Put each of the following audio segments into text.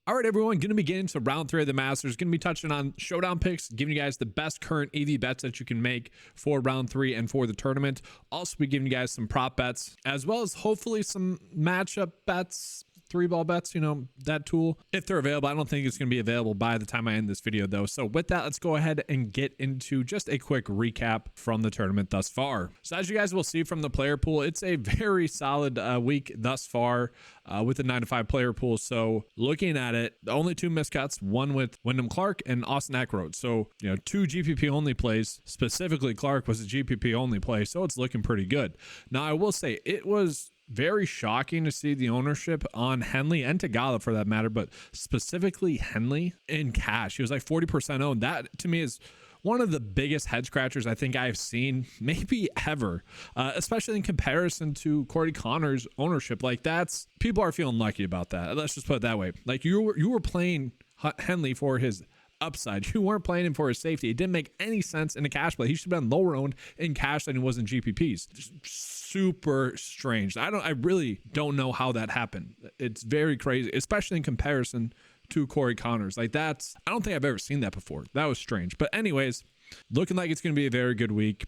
All right, everyone, going to be getting to round 3 of the Masters. Going to be touching on Showdown picks, giving you guys the best current EV bets that you can make for round 3 and for the tournament. Also be giving you guys some prop bets, as well as hopefully some matchup bets, 3-ball bets, you know, that tool, if they're available. I don't think it's going to be available by the time I end this video, though. So with that, let's go ahead and get into just a quick recap from the tournament thus far. So as you guys will see from the player pool, it's a very solid week thus far with the 9-to-5 player pool. So looking at it, the only 2 miscuts, one with Wyndham Clark and Austin Eckroat. So, you know, 2 GPP only plays. Specifically, Clark was a GPP only play, so it's looking pretty good. Now, I will say it was very shocking to see the ownership on Henley and Tagala for that matter, but specifically Henley in cash. He was like 40% owned. That to me is one of the biggest head scratchers I think I've seen maybe ever, especially in comparison to Corey Connors' ownership. Like people are feeling lucky about that. Let's just put it that way. Like you were playing Henley for his upside. You weren't playing him for his safety. It didn't make any sense in a cash play. He should have been lower owned in cash than he was in GPPs. Just super strange. I really don't know how that happened. It's very crazy, especially in comparison to Corey Connors. Like I don't think I've ever seen that before. That was strange. But anyways, looking like it's going to be a very good week.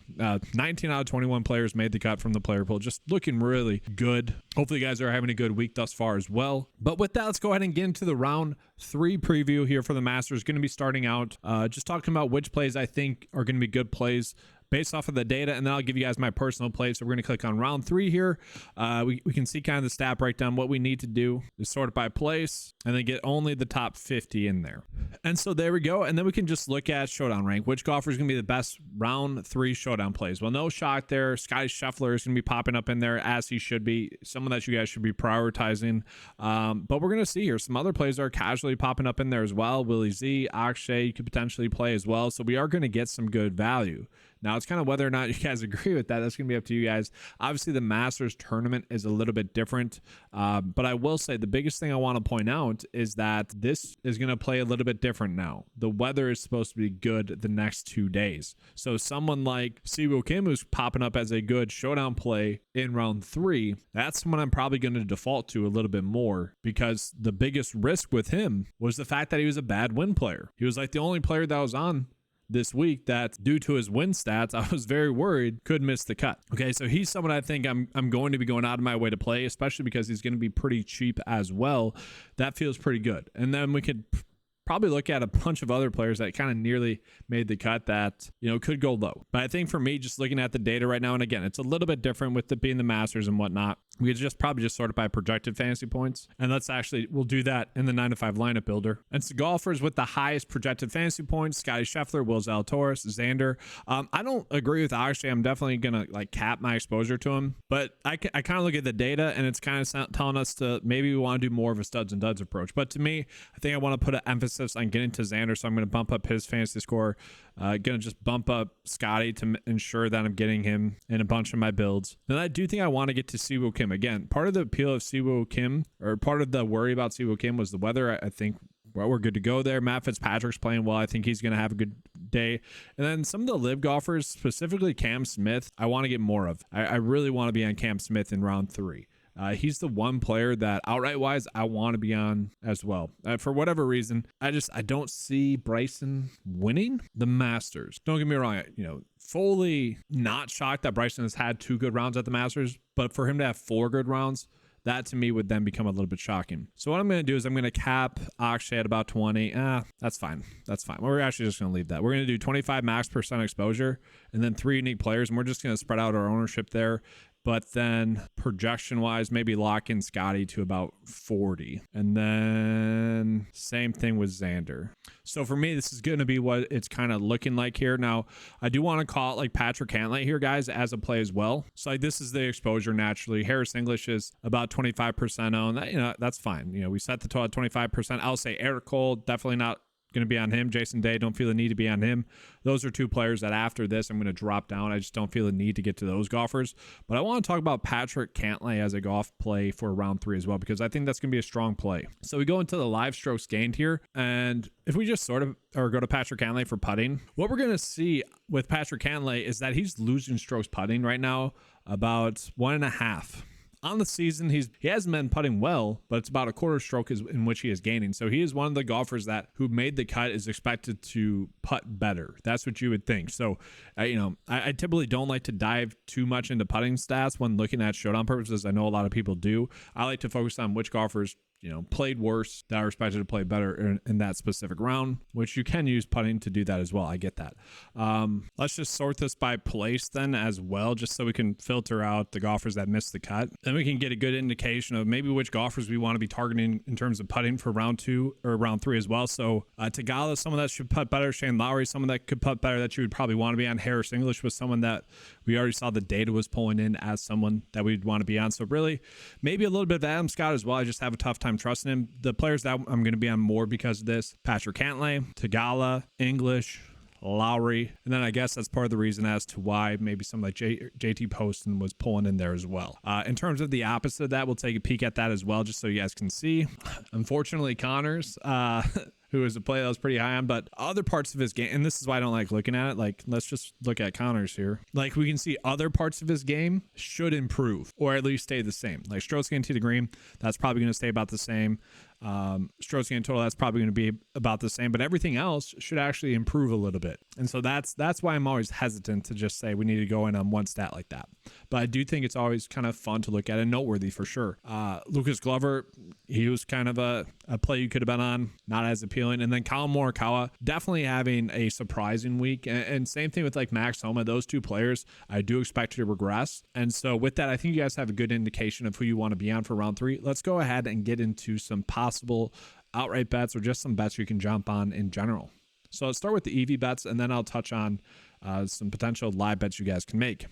19 out of 21 players made the cut from the player pool. Just looking really good. Hopefully you guys are having a good week thus far as well. But with that, let's go ahead and get into the round 3 preview here for the Masters. Going to be starting out just talking about which plays I think are going to be good plays based off of the data, and then I'll give you guys my personal play. So we're going to click on round 3 here. We can see kind of the stat breakdown. What we need to do is sort it by place and then get only the top 50 in there. And so there we go. And then we can just look at Showdown rank. Which golfer is going to be the best round 3 Showdown plays? Well, no shock there. Scotty Scheffler is going to be popping up in there as he should be. Someone that you guys should be prioritizing. But we're going to see here some other plays are casually popping up in there as well. Willie Z, Akshay, you could potentially play as well. So we are going to get some good value. Now, it's kind of whether or not you guys agree with that. That's going to be up to you guys. Obviously, the Masters tournament is a little bit different. But I will say the biggest thing I want to point out is that this is going to play a little bit different now. The weather is supposed to be good the next 2 days. So someone like Siwoo Kim, who's popping up as a good Showdown play in round 3, that's someone I'm probably going to default to a little bit more, because the biggest risk with him was the fact that he was a bad win player. He was like the only player that was on this week that, due to his win stats, I was very worried could miss the cut. Okay, so he's someone I think I'm going to be going out of my way to play, especially because he's going to be pretty cheap as well. That feels pretty good. And then we could probably look at a bunch of other players that kind of nearly made the cut that, you know, could go low. But I think for me, just looking at the data right now, and again, it's a little bit different with it being the Masters and whatnot. We could probably just sort it by projected fantasy points. And we'll do that in the 9-to-5 lineup builder. And so golfers with the highest projected fantasy points: Scotty Scheffler, Will Zalatoris, Xander. I don't agree with Akshay. I'm definitely going to cap my exposure to him. But I kind of look at the data, and it's kind of telling us to maybe we want to do more of a studs and duds approach. But to me, I think I want to put an emphasis on getting to Xander. So I'm going to bump up his fantasy score. Going to just bump up Scotty to ensure that I'm getting him in a bunch of my builds. Then I do think I want to get to Siwoo Kim. Again, part of the appeal of Siwoo Kim, or part of the worry about Siwoo Kim, was the weather. I think we're good to go there. Matt Fitzpatrick's playing well. I think he's going to have a good day. And then some of the live golfers, specifically Cam Smith, I want to get more of. I really want to be on Cam Smith in round 3. He's the one player that outright wise I want to be on as well. For whatever reason, I don't see Bryson winning the Masters. Don't get me wrong, fully not shocked that Bryson has had 2 good rounds at the Masters, but for him to have 4 good rounds, that to me would then become a little bit shocking. So what I'm going to do is I'm going to cap Akshay at about 20. That's fine. We're actually just going to leave that. We're going to do 25 max % exposure and then 3 unique players, and we're just going to spread out our ownership there. But then projection wise, maybe lock in Scotty to about 40. And then same thing with Xander. So for me, this is going to be what it's kind of looking like here. Now, I do want to call it like Patrick Cantlay here, guys, as a play as well. So like this is the exposure naturally. Harris English is about 25% owned. That's fine. We set the total at 25%. I'll say Eric Cole, definitely not going to be on him. Jason Day, don't feel the need to be on him. Those are 2 players that after this I'm going to drop down. I just don't feel the need to get to those golfers. But I want to talk about Patrick Cantlay as a golf play for round 3 as well, because I think that's going to be a strong play. So we go into the live strokes gained here, and if we just go to Patrick Cantlay for putting, what we're going to see with Patrick Cantlay is that he's losing strokes putting right now about 1.5 on the season, he hasn't been putting well, but it's about a quarter stroke in which he is gaining. So he is one of the golfers that who made the cut is expected to putt better. That's what you would think. So, I typically don't like to dive too much into putting stats when looking at Showdown purposes. I know a lot of people do. I like to focus on which golfers played worse that are expected to play better in that specific round, which you can use putting to do that as well. I get that. Let's just sort this by place then as well, just so we can filter out the golfers that missed the cut. Then we can get a good indication of maybe which golfers we want to be targeting in terms of putting for round 2 or round 3 as well. So Tagala, someone that should putt better. Shane Lowry, someone that could putt better that you would probably want to be on. Harris English was someone that we already saw the data was pulling in as someone that we'd want to be on. So really, maybe a little bit of Adam Scott as well. I just have a tough time trusting him. The players that I'm going to be on more because of this: Patrick Cantlay, Tagala, English, Lowry, and then I guess that's part of the reason as to why maybe something like JT Poston was pulling in there as well. In terms of the opposite of that, we'll take a peek at that as well, just so you guys can see. Unfortunately, Connors, who is a player that was pretty high on, but other parts of his game, and this is why I don't like looking at it. Like, let's just look at Connors here. Like, we can see other parts of his game should improve or at least stay the same. Like strokes gained to the green, that's probably going to stay about the same. Strokes gained total, that's probably going to be about the same, but everything else should actually improve a little bit. And so that's why I'm always hesitant to just say we need to go in on one stat like that. But I do think it's always kind of fun to look at and noteworthy for sure. Lucas Glover, he was kind of a play you could have been on, not as appealing. And then Colin Morikawa definitely having a surprising week. And same thing with like Max Homa. Those two players I do expect to regress. And so with that, I think you guys have a good indication of who you want to be on for round 3. Let's go ahead and get into some possible outright bets or just some bets you can jump on in general. So let's start with the EV bets, and then I'll touch on some potential live bets you guys can make.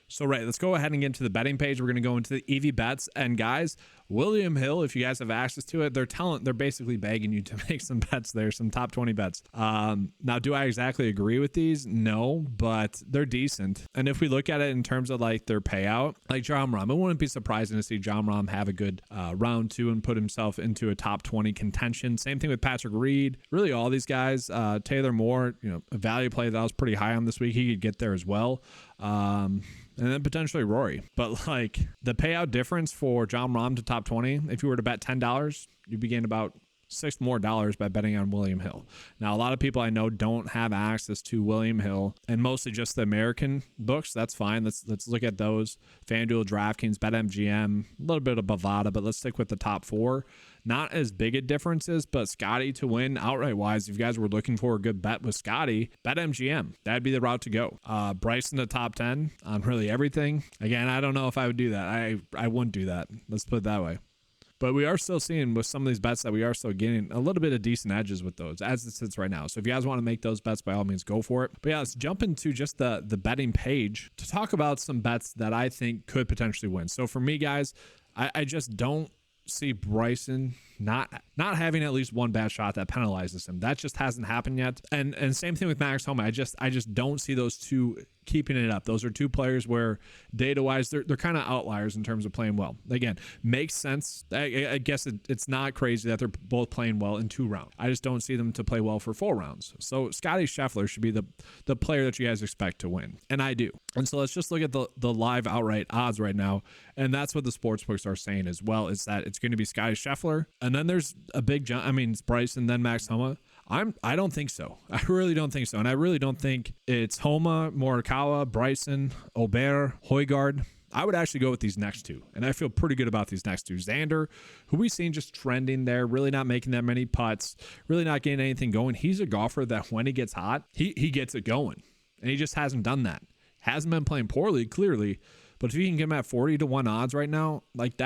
So, right, let's go ahead and get into the betting page. We're going to go into the EV bets. And guys, William Hill, if you guys have access to it, they're basically begging you to make some bets there, some top 20 bets. Now, do I exactly agree with these? No, but they're decent. And if we look at it in terms of like their payout, like Jon Rahm, it wouldn't be surprising to see Jon Rahm have a good round 2 and put himself into a top 20 contention. Same thing with Patrick Reed. Really, all these guys. Taylor Moore, a value play that I was pretty high on this week. He could get there as well. And then potentially Rory. But like the payout difference for Jon Rahm to top 20, if you were to bet $10, you'd be getting about $6 more by betting on William Hill. Now, a lot of people I know don't have access to William Hill and mostly just the American books. That's fine. Let's look at those. FanDuel, DraftKings, BetMGM, a little bit of Bovada, but let's stick with the top 4. Not as big a differences, but Scotty to win outright wise, if you guys were looking for a good bet with Scotty, BetMGM, that'd be the route to go. Bryson to top 10 on really everything. Again, I don't know if I would do that. I wouldn't do that. Let's put it that way. But we are still seeing with some of these bets that we are still getting a little bit of decent edges with those as it sits right now. So if you guys want to make those bets, by all means, go for it. But yeah, let's jump into just the betting page to talk about some bets that I think could potentially win. So for me, guys, I just don't see Bryson not having at least one bad shot that penalizes him. That just hasn't happened yet. And same thing with Max Homa. I just don't see those two keeping it up. Those are two players where data-wise, they're kind of outliers in terms of playing well. Again, makes sense. I guess it's not crazy that they're both playing well in 2 rounds. I just don't see them to play well for 4 rounds. So Scotty Scheffler should be the player that you guys expect to win. And I do. And so let's just look at the live outright odds right now. And that's what the sportsbooks are saying as well, is that it's going to be Scotty Scheffler. And then there's a big jump. I mean, it's Bryson, then Max Homa. I don't think so. I really don't think so. And I really don't think it's Homa, Morikawa, Bryson, Aubert, Højgaard. I would actually go with these next 2. And I feel pretty good about these next 2. Xander, who we've seen just trending there, really not making that many putts, really not getting anything going. He's a golfer that when he gets hot, he gets it going. And he just hasn't done that. Hasn't been playing poorly, clearly. But if you can get him at 40-1 odds right now, like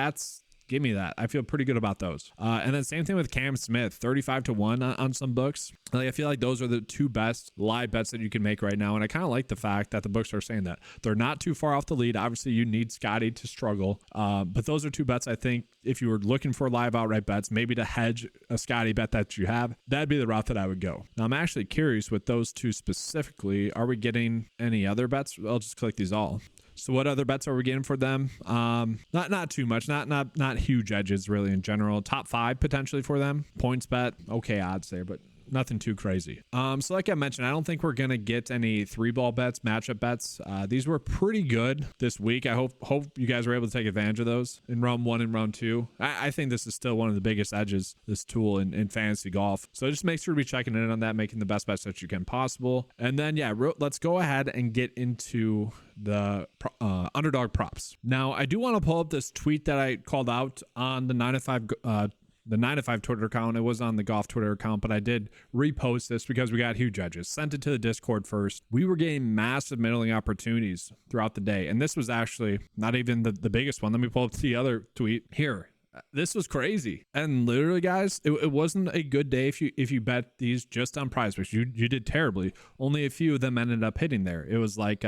give me that. I feel pretty good about those. And then same thing with Cam Smith, 35-1 on some books. Like, I feel like those are the 2 best live bets that you can make right now. And I kind of like the fact that the books are saying that they're not too far off the lead. Obviously, you need Scotty to struggle. But those are 2 bets I think if you were looking for live outright bets, maybe to hedge a Scotty bet that you have, that'd be the route that I would go. Now, I'm actually curious with those 2 specifically, are we getting any other bets? I'll just click these all. So what other bets are we getting for them? Not too much, not huge edges really in general. Top 5 potentially for them. Points bet, okay odds there, but nothing too crazy. So like I mentioned, I don't think we're gonna get any 3-ball bets, matchup bets. These were pretty good this week. I hope you guys were able to take advantage of those in round 1 and round 2. I think this is still one of the biggest edges, this tool in fantasy golf. So just make sure to be checking in on that, making the best bets that you can possible. And then yeah, let's go ahead and get into the underdog props. Now I do want to pull up this tweet that I called out on the 9to5 Twitter account. It was on the golf Twitter account, but I did repost this because we got huge edges. Sent it to the Discord first. We were getting massive middling opportunities throughout the day, and this was actually not even the biggest one. Let me pull up the other tweet here. This was crazy. And literally, guys, it wasn't a good day if you bet these just on PrizePicks. You did terribly. Only a few of them ended up hitting there. It was like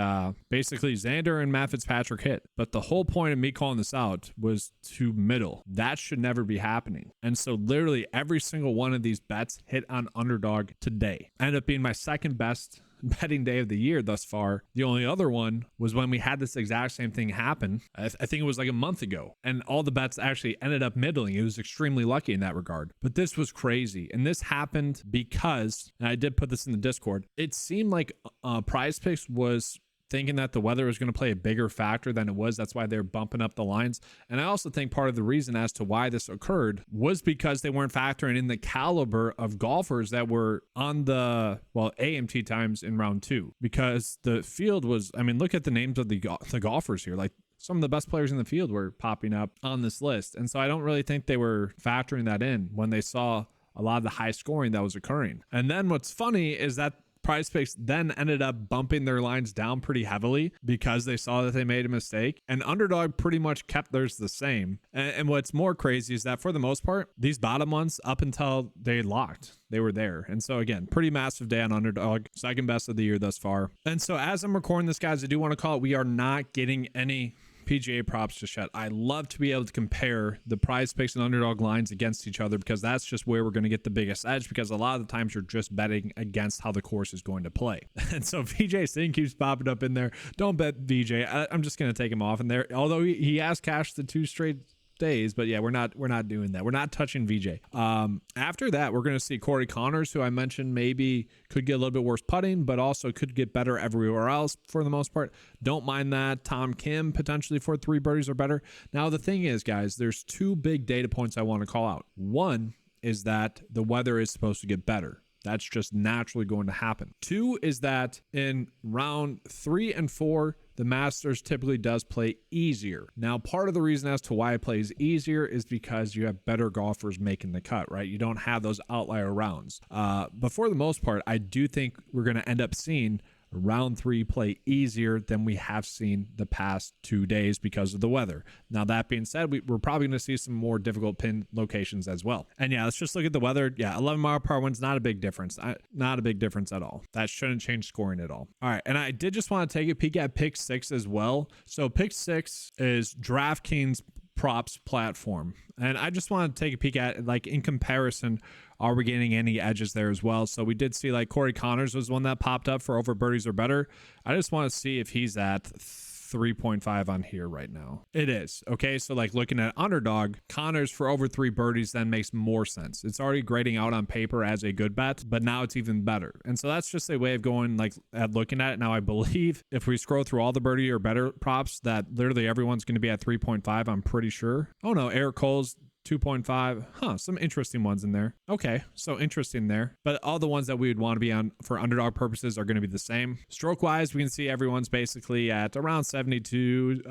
basically Xander and Matt Fitzpatrick hit. But the whole point of me calling this out was to middle. That should never be happening. And so literally every single one of these bets hit on underdog today. Ended up being my second best betting day of the year thus far. The only other one was when we had this exact same thing happen. I think it was like a month ago, and all the bets actually ended up middling. It was extremely lucky in that regard, but this was crazy. And this happened because, and I did put this in the Discord, it seemed like PrizePicks was thinking that the weather was going to play a bigger factor than it was. That's why they're bumping up the lines. And I also think part of the reason as to why this occurred was because they weren't factoring in the caliber of golfers that were on the, well, AMT times in round 2, because the field was, I mean, look at the names of the golfers here. Like, some of the best players in the field were popping up on this list. And so I don't really think they were factoring that in when they saw a lot of the high scoring that was occurring. And then what's funny is that PrizePicks then ended up bumping their lines down pretty heavily because they saw that they made a mistake, and underdog pretty much kept theirs the same. And what's more crazy is that for the most part, these bottom ones, up until they locked, they were there. And so again, pretty massive day on underdog, second best of the year thus far. And so as I'm recording this, guys, I do want to call it, we are not getting any PGA props just yet. I love to be able to compare the PrizePicks and underdog lines against each other, because that's just where we're going to get the biggest edge, because a lot of the times you're just betting against how the course is going to play. And so VJ Singh keeps popping up in there. Don't bet VJ. I'm just going to take him off in there, although he has cashed the 2 straight days, but yeah, we're not doing that. We're not touching VJ. After that, we're going to see Corey Connors, who I mentioned maybe could get a little bit worse putting, but also could get better everywhere else for the most part. Don't mind that. Tom Kim potentially for 3 birdies or better. Now the thing is, guys, there's 2 big data points I want to call out. One is that the weather is supposed to get better. That's just naturally going to happen. 2 is that in round 3 and 4, the Masters typically does play easier. Now, part of the reason as to why it plays easier is because you have better golfers making the cut, right? You don't have those outlier rounds. But for the most part, I do think we're going to end up seeing round 3 play easier than we have seen the past 2 days because of the weather. Now, that being said, we're probably going to see some more difficult pin locations as well. And yeah, let's just look at the weather. Yeah, 11-mile-per-hour winds, not a big difference. Not a big difference at all. That shouldn't change scoring at all. All right, and I did just want to take a peek at Pick 6 as well. So Pick 6 is DraftKings props platform, and I just want to take a peek at, like, in comparison, are we getting any edges there as well? So we did see, like, Corey Connors was one that popped up for over birdies or better. I just want to see if he's at 3.5 on here right now. It is. Okay, so like looking at underdog, Connors for over 3 birdies then makes more sense. It's already grading out on paper as a good bet, but now it's even better. And so that's just a way of going, like, at looking at it. Now I believe if we scroll through all the birdie or better props, that literally everyone's going to be at 3.5, I'm pretty sure. Oh no, Eric Cole's 2.5. Some interesting ones in there. Okay, so interesting there. But all the ones that we would want to be on for underdog purposes are going to be the same. Stroke wise, we can see everyone's basically at around 72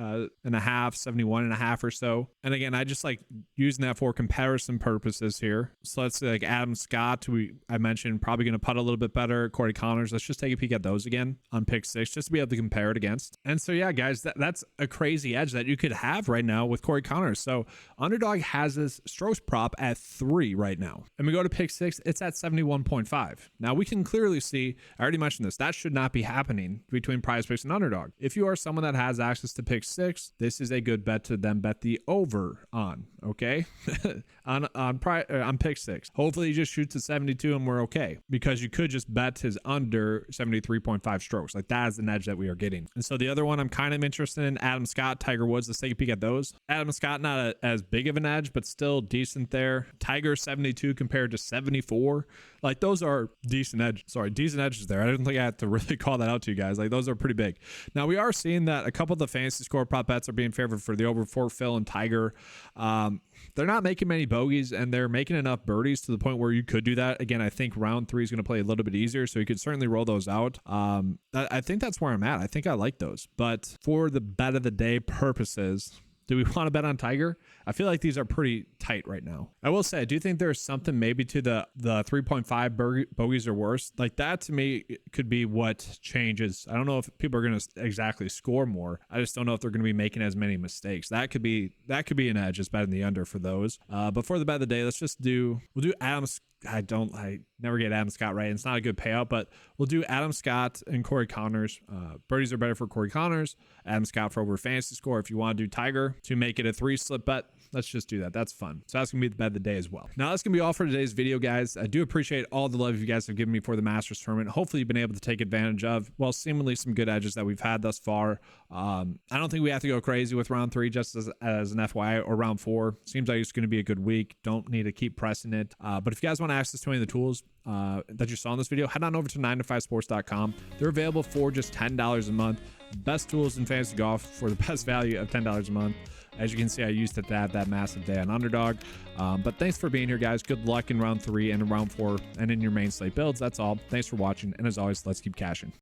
and a half, 71 and a half or so. And again, I just like using that for comparison purposes here. So let's say like Adam Scott, who I mentioned, probably going to putt a little bit better. Corey Connors, let's just take a peek at those again on Pick 6, just to be able to compare it against. And so yeah, guys, that's a crazy edge that you could have right now with Corey Connors. So underdog has this strokes prop at 3 right now, and we go to Pick 6, it's at 71.5. Now we can clearly see, I already mentioned this, that should not be happening between PrizePicks and underdog. If you are someone that has access to Pick 6, this is a good bet to then bet the over on. Okay. on pick 6. Hopefully he just shoots at 72 and we're okay, because you could just bet his under 73.5 strokes. Like, that is the edge that we are getting. And so the other one I'm kind of interested in, Adam Scott, Tiger Woods. Let's take a peek at those. Adam Scott, not as big of an edge, but still decent there. Tiger 72 compared to 74. Like, those are decent edges there. I didn't think I had to really call that out to you guys. Like, those are pretty big. Now, we are seeing that a couple of the fantasy score prop bets are being favored for the over for Phil and Tiger. They're not making many bogeys, and they're making enough birdies to the point where you could do that. Again, I think round 3 is going to play a little bit easier, so you could certainly roll those out. I think that's where I'm at. I think I like those. But for the bet of the day purposes, do we want to bet on Tiger? I feel like these are pretty tight right now. I will say, I do think there's something maybe to the 3.5 bogeys or worse. Like, that to me could be what changes. I don't know if people are going to exactly score more. I just don't know if they're going to be making as many mistakes. That could be an edge, just betting the under for those. But for the bet of the day, we'll do Adams. I never get Adam Scott right. It's not a good payout, but we'll do Adam Scott and Corey Connors. Birdies are better for Corey Connors. Adam Scott for over fantasy score. If you want to do Tiger to make it a 3 slip bet, let's just do that. That's fun. So that's going to be the bet of the day as well. Now, that's going to be all for today's video, guys. I do appreciate all the love you guys have given me for the Masters tournament. Hopefully, you've been able to take advantage of, well, seemingly some good edges that we've had thus far. I don't think we have to go crazy with round 3 just as an FYI, or round 4. Seems like it's going to be a good week. Don't need to keep pressing it. But if you guys want access to any of the tools that you saw in this video, head on over to 9to5sports.com. They're available for just $10 a month. Best tools in fantasy golf for the best value of $10 a month. As you can see, I used it to have that massive day on Underdog. But thanks for being here, guys. Good luck in round 3 and in round 4 and in your main slate builds. That's all. Thanks for watching. And as always, let's keep cashing.